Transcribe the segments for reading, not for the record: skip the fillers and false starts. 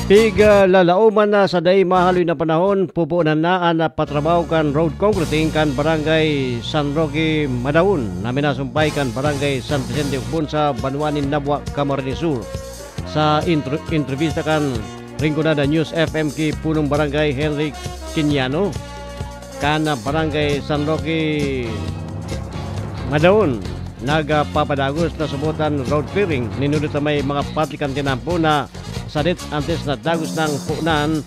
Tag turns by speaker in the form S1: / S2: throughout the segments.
S1: Piga lalauman na sa day mahaloy na panahon, pupunan na na patrabaho kan road concreting kan barangay San Roque Madaun na minasumpay kan barangay San Vicente Ugbon sa Banwanin Nabwa, Camarines Sur. Sa entrevista kan Rinconada News FM ki punong barangay Henry Quiniano kan barangay San Roque Madaun nagapapadagos na subutan road clearing. Ninunod na may mga patikan tinampo na sadit antes na dagos ng punan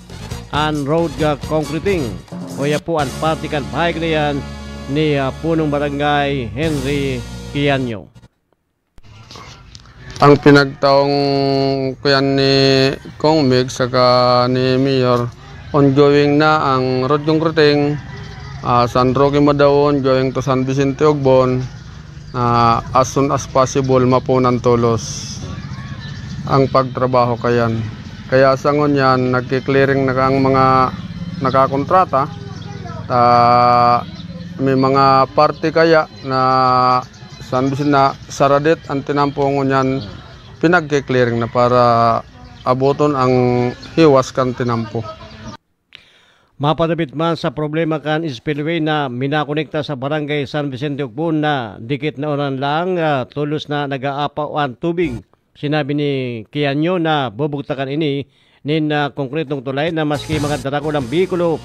S1: ang road concreting. Kuya po ang patikan bahag na yan ni punong barangay Henry Quiniano.
S2: Ang pinagtaong ko yan ni Kong Mig saka ni Mayor, ongoing na ang road concreting San Roque Madaun going to San Vicente Ugbon. As soon as possible mapunan tulos ang pagtrabaho kayan. Kaya sa ngunyan nagki-clearing na ang mga nakakontrata. May mga party kaya na San Vicente na saradit ang tinampo ngunyan pinagki-clearing na para abuton ang hiwas kan tinampo.
S1: Mapadabit man sa problema kan spillway na minakonekta sa barangay San Vicente Ugbon na dikit na oran lang tulos na nag-aapaw ang tubig. Sinabi ni Quiniano na bubugtakan ini nin konkretong tulay na maski mga darako ng bikulo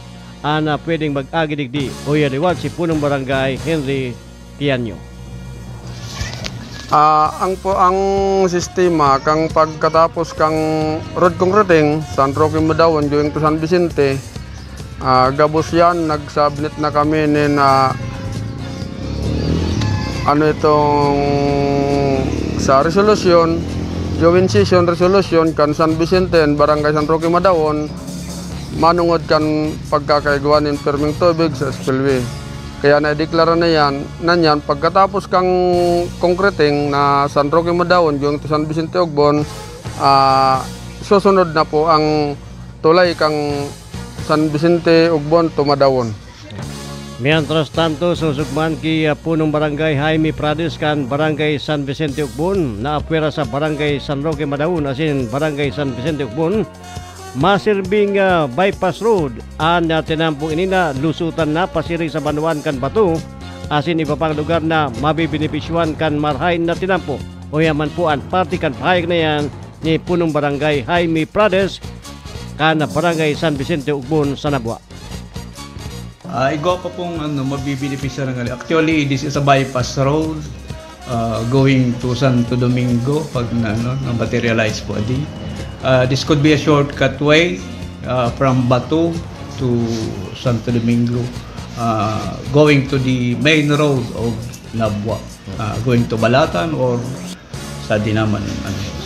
S1: na pwedeng mag-agidigdi. Kuya liwat si punong barangay Henry Quiniano.
S2: Ang sistema kang pagkatapos kang road concreting San Roque Madaun going to San Vicente, gabos yan, nagsubmit na kami nin sa resolusyon, joint session resolution kan San Vicente and Barangay San Roque Madaun manungod kan pagkakaigwan ng perming tubig sa spillway. Kaya na-deklara na yan, nanyan pagkatapos kang concreting na San Roque Madaun yung to San Vicente Ugbon, susunod na po ang tulay kang San Vicente Ugbon to Madaun.
S1: Mientras tanto, susugman ki punong barangay Jaime Prades kan barangay San Vicente Ugbon na apwera sa barangay San Roque Madaun asin barangay San Vicente Ugbon masirbing bypass road an tinampong ini na lusutan na pasiri sa Banwan kan Bato asin iba pang lugar na mabibenepisyuan kan marhain na tinampo. O yaman po ang party kan pahayag na yan ni punong barangay Jaime Prades kan barangay San Vicente Ugbon sa Nabwa.
S3: Igo pa pong mabibenepisya ng gali. Actually, this is a bypass road going to Santo Domingo pag na-materialize po. This could be a shortcut way from Bato to Santo Domingo going to the main road of Nabwa, going to Balatan or sa Dinaman,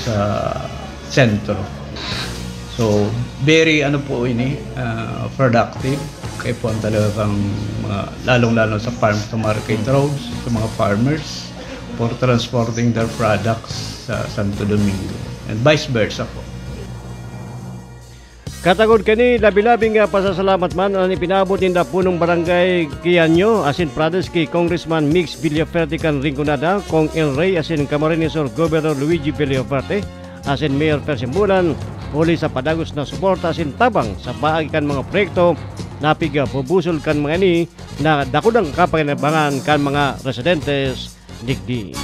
S3: sa sentro. So, very productive. Kaya po ang talagang lalong-lalo sa farm to market roads, sa mga farmers for transporting their products sa Santo Domingo and vice versa po.
S1: Katagod kani labi-labing pasasalamat man ang ipinabot ni punong barangay Quiniano asin Prades kay Congressman Mix Villaferte kan Rinconada, Kong El Rey asin Camarines Sur Governor Luigi Villaferte asin Mayor Persimbulan uli sa padagos na suporta asin tabang sa paagi kan mga proyekto napiga pubusol kan mga ni na dakudang kapakinabangan kan mga residentes digdi.